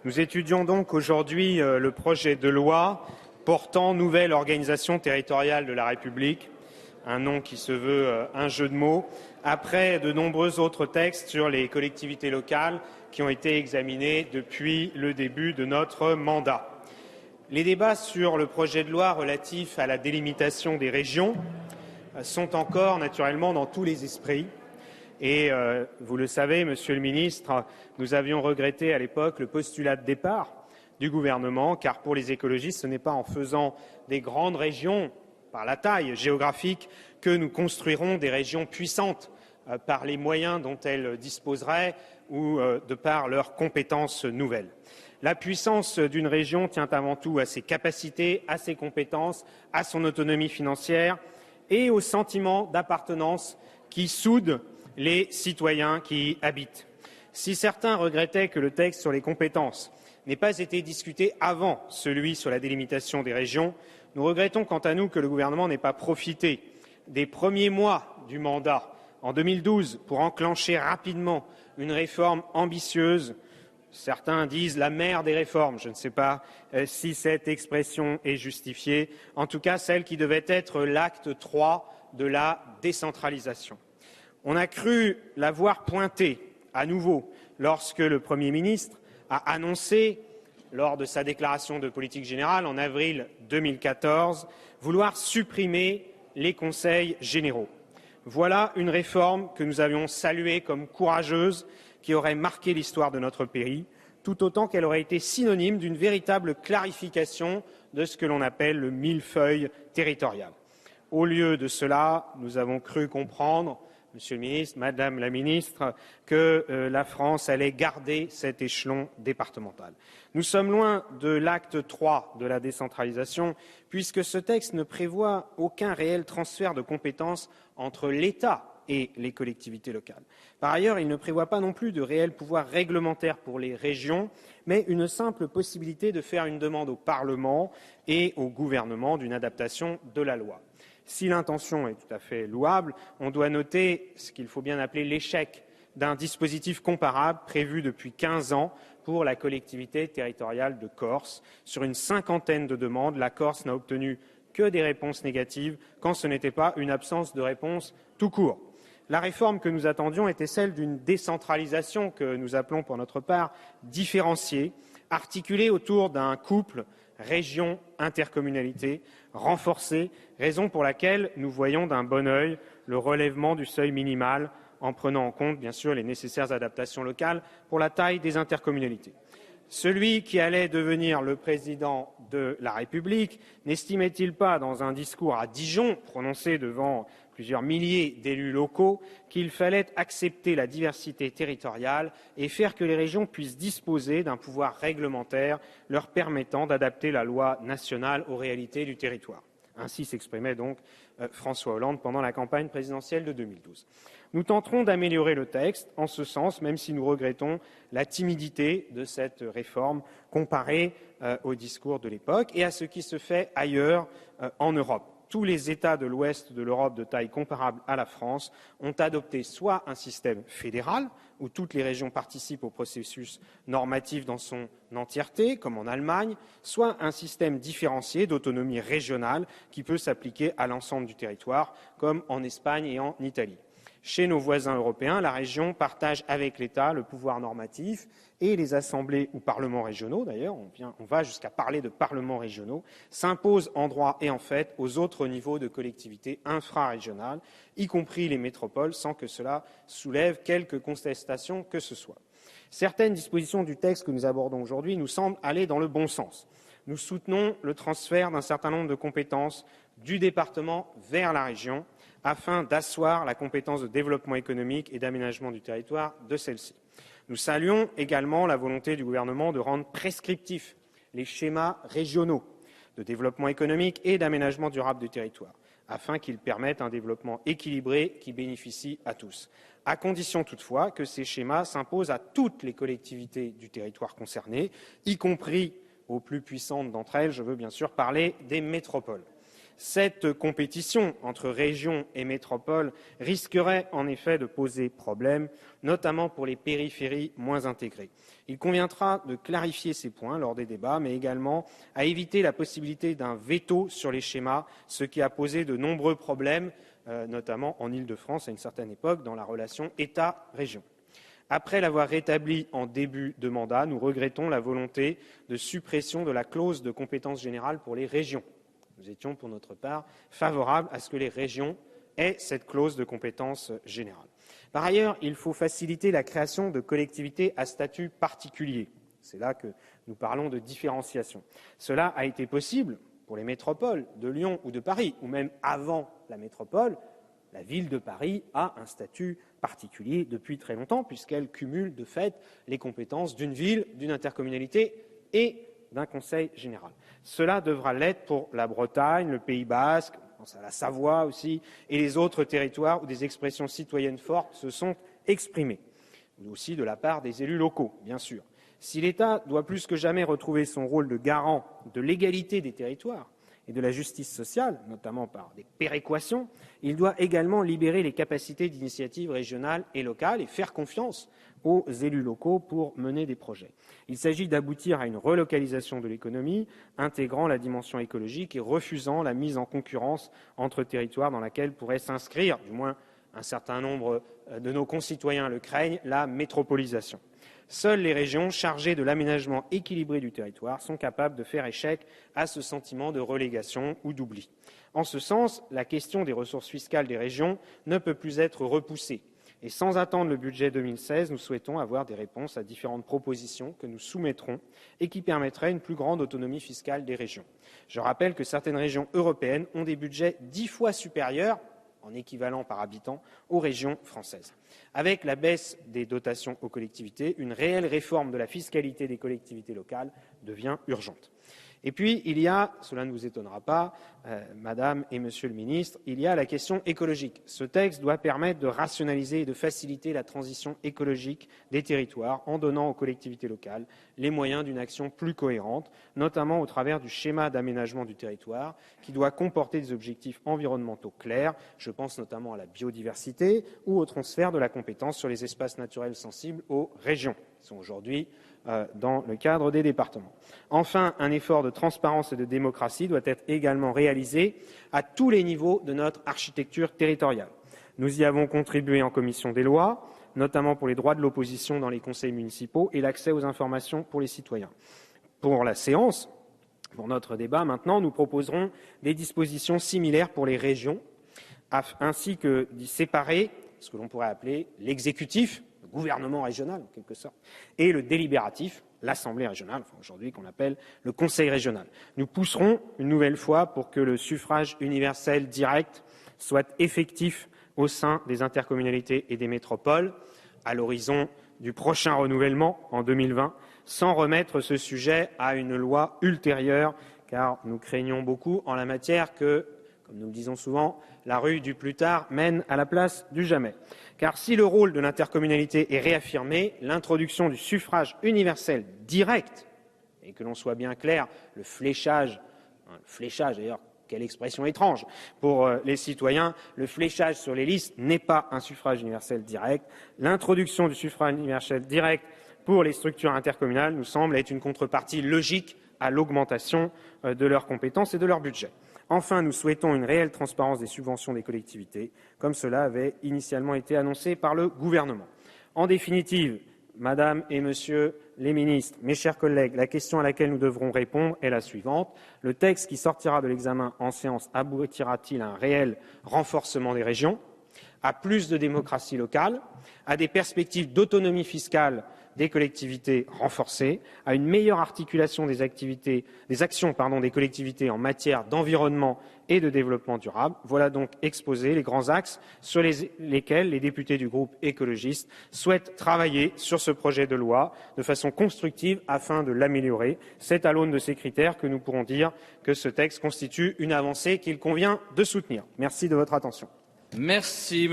Nous étudions donc aujourd'hui le projet de loi portant nouvelle organisation territoriale de la République, un nom qui se veut un jeu de mots, après de nombreux autres textes sur les collectivités locales qui ont été examinés depuis le début de notre mandat. Les débats sur le projet de loi relatif à la délimitation des régions sont encore naturellement dans tous les esprits. Et vous le savez, Monsieur le Ministre, nous avions regretté à l'époque le postulat de départ du gouvernement, car pour les écologistes, ce n'est pas en faisant des grandes régions par la taille géographique que nous construirons des régions puissantes par les moyens dont elles disposeraient ou de par leurs compétences nouvelles. La puissance d'une région tient avant tout à ses capacités, à ses compétences, à son autonomie financière et au sentiment d'appartenance qui soude les citoyens qui y habitent. Si certains regrettaient que le texte sur les compétences n'ait pas été discuté avant celui sur la délimitation des régions, nous regrettons quant à nous que le gouvernement n'ait pas profité des premiers mois du mandat en 2012 pour enclencher rapidement une réforme ambitieuse. Certains disent la mère des réformes. Je ne sais pas si cette expression est justifiée. En tout cas, celle qui devait être l'acte 3 de la décentralisation. On a cru la voir pointer à nouveau lorsque le Premier ministre a annoncé, lors de sa déclaration de politique générale en avril 2014, vouloir supprimer les conseils généraux. Voilà une réforme que nous avions saluée comme courageuse, qui aurait marqué l'histoire de notre pays, tout autant qu'elle aurait été synonyme d'une véritable clarification de ce que l'on appelle le millefeuille territorial. Au lieu de cela, nous avons cru comprendre, Monsieur le ministre, Madame la ministre, que la France allait garder cet échelon départemental. Nous sommes loin de l'acte 3 de la décentralisation, puisque ce texte ne prévoit aucun réel transfert de compétences entre l'État et les collectivités locales. Par ailleurs, il ne prévoit pas non plus de réels pouvoirs réglementaires pour les régions, mais une simple possibilité de faire une demande au Parlement et au gouvernement d'une adaptation de la loi. Si l'intention est tout à fait louable, on doit noter ce qu'il faut bien appeler l'échec d'un dispositif comparable prévu depuis 15 ans pour la collectivité territoriale de Corse. Sur une cinquantaine de demandes, la Corse n'a obtenu que des réponses négatives, quand ce n'était pas une absence de réponse tout court. La réforme que nous attendions était celle d'une décentralisation que nous appelons pour notre part différenciée, articulée autour d'un couple région-intercommunalité renforcé, raison pour laquelle nous voyons d'un bon œil le relèvement du seuil minimal en prenant en compte, bien sûr, les nécessaires adaptations locales pour la taille des intercommunalités. Celui qui allait devenir le président de la République n'estimait-il pas, dans un discours à Dijon, prononcé devant plusieurs milliers d'élus locaux, qu'il fallait accepter la diversité territoriale et faire que les régions puissent disposer d'un pouvoir réglementaire leur permettant d'adapter la loi nationale aux réalités du territoire. Ainsi s'exprimait donc François Hollande pendant la campagne présidentielle de 2012. Nous tenterons d'améliorer le texte en ce sens, même si nous regrettons la timidité de cette réforme comparée au discours de l'époque et à ce qui se fait ailleurs en Europe. Tous les États de l'Ouest de l'Europe de taille comparable à la France ont adopté soit un système fédéral, où toutes les régions participent au processus normatif dans son entièreté, comme en Allemagne, soit un système différencié d'autonomie régionale qui peut s'appliquer à l'ensemble du territoire, comme en Espagne et en Italie. Chez nos voisins européens, la région partage avec l'État le pouvoir normatif et les assemblées ou parlements régionaux, d'ailleurs, on va jusqu'à parler de parlements régionaux, s'imposent en droit et en fait aux autres niveaux de collectivités infrarégionales, y compris les métropoles, sans que cela soulève quelque contestation que ce soit. Certaines dispositions du texte que nous abordons aujourd'hui nous semblent aller dans le bon sens. Nous soutenons le transfert d'un certain nombre de compétences du département vers la région, afin d'asseoir la compétence de développement économique et d'aménagement du territoire de celle-ci. Nous saluons également la volonté du gouvernement de rendre prescriptifs les schémas régionaux de développement économique et d'aménagement durable du territoire, afin qu'ils permettent un développement équilibré qui bénéficie à tous, à condition toutefois que ces schémas s'imposent à toutes les collectivités du territoire concerné, y compris aux plus puissantes d'entre elles. Je veux bien sûr parler des métropoles. Cette compétition entre régions et métropoles risquerait en effet de poser problème, notamment pour les périphéries moins intégrées. Il conviendra de clarifier ces points lors des débats, mais également à éviter la possibilité d'un veto sur les schémas, ce qui a posé de nombreux problèmes, notamment en Île-de-France à une certaine époque, dans la relation État-région. Après l'avoir rétabli en début de mandat, nous regrettons la volonté de suppression de la clause de compétence générale pour les régions. Nous étions, pour notre part, favorables à ce que les régions aient cette clause de compétence générale. Par ailleurs, il faut faciliter la création de collectivités à statut particulier. C'est là que nous parlons de différenciation. Cela a été possible pour les métropoles de Lyon ou de Paris, ou même avant la métropole. La ville de Paris a un statut particulier depuis très longtemps, puisqu'elle cumule de fait les compétences d'une ville, d'une intercommunalité et d'un conseil général. Cela devra l'être pour la Bretagne, le Pays basque, je pense à la Savoie aussi, et les autres territoires où des expressions citoyennes fortes se sont exprimées, mais aussi de la part des élus locaux, bien sûr. Si l'État doit plus que jamais retrouver son rôle de garant de l'égalité des territoires et de la justice sociale, notamment par des péréquations, il doit également libérer les capacités d'initiative régionale et locale et faire confiance aux élus locaux pour mener des projets. Il s'agit d'aboutir à une relocalisation de l'économie, intégrant la dimension écologique et refusant la mise en concurrence entre territoires dans laquelle pourrait s'inscrire, du moins un certain nombre de nos concitoyens le craignent, la métropolisation. Seules les régions chargées de l'aménagement équilibré du territoire sont capables de faire échec à ce sentiment de relégation ou d'oubli. En ce sens, la question des ressources fiscales des régions ne peut plus être repoussée. Et sans attendre le budget 2016, nous souhaitons avoir des réponses à différentes propositions que nous soumettrons et qui permettraient une plus grande autonomie fiscale des régions. Je rappelle que certaines régions européennes ont des budgets 10 fois supérieurs en équivalent par habitant aux régions françaises. Avec la baisse des dotations aux collectivités, une réelle réforme de la fiscalité des collectivités locales devient urgente. Et puis, il y a, cela ne vous étonnera pas, Madame et Monsieur le Ministre, il y a la question écologique. Ce texte doit permettre de rationaliser et de faciliter la transition écologique des territoires en donnant aux collectivités locales les moyens d'une action plus cohérente, notamment au travers du schéma d'aménagement du territoire qui doit comporter des objectifs environnementaux clairs. Je pense notamment à la biodiversité ou au transfert de la compétence sur les espaces naturels sensibles aux régions, qui sont aujourd'hui dans le cadre des départements. Enfin, un effort de transparence et de démocratie doit être également réalisé à tous les niveaux de notre architecture territoriale. Nous y avons contribué en commission des lois, notamment pour les droits de l'opposition dans les conseils municipaux et l'accès aux informations pour les citoyens. Pour la séance, pour notre débat maintenant, nous proposerons des dispositions similaires pour les régions, ainsi que d'y séparer ce que l'on pourrait appeler l'exécutif, le gouvernement régional en quelque sorte, et le délibératif, l'Assemblée régionale, aujourd'hui qu'on appelle le Conseil régional. Nous pousserons une nouvelle fois pour que le suffrage universel direct soit effectif au sein des intercommunalités et des métropoles à l'horizon du prochain renouvellement en 2020, sans remettre ce sujet à une loi ultérieure, car nous craignons beaucoup en la matière que, comme nous le disons souvent, la rue du plus tard mène à la place du jamais. Car si le rôle de l'intercommunalité est réaffirmé, l'introduction du suffrage universel direct, et que l'on soit bien clair, le fléchage d'ailleurs, quelle expression étrange pour les citoyens, le fléchage sur les listes n'est pas un suffrage universel direct. L'introduction du suffrage universel direct pour les structures intercommunales nous semble être une contrepartie logique à l'augmentation de leurs compétences et de leur budget. Enfin, nous souhaitons une réelle transparence des subventions des collectivités, comme cela avait initialement été annoncé par le gouvernement. En définitive, Madame et Monsieur les ministres, mes chers collègues, la question à laquelle nous devrons répondre est la suivante. Le texte qui sortira de l'examen en séance aboutira-t-il à un réel renforcement des régions, à plus de démocratie locale, à des perspectives d'autonomie fiscale des collectivités renforcées, à une meilleure articulation des actions des collectivités en matière d'environnement et de développement durable. Voilà donc exposés les grands axes sur lesquels les députés du groupe écologiste souhaitent travailler sur ce projet de loi de façon constructive afin de l'améliorer. C'est à l'aune de ces critères que nous pourrons dire que ce texte constitue une avancée qu'il convient de soutenir. Merci de votre attention. Merci.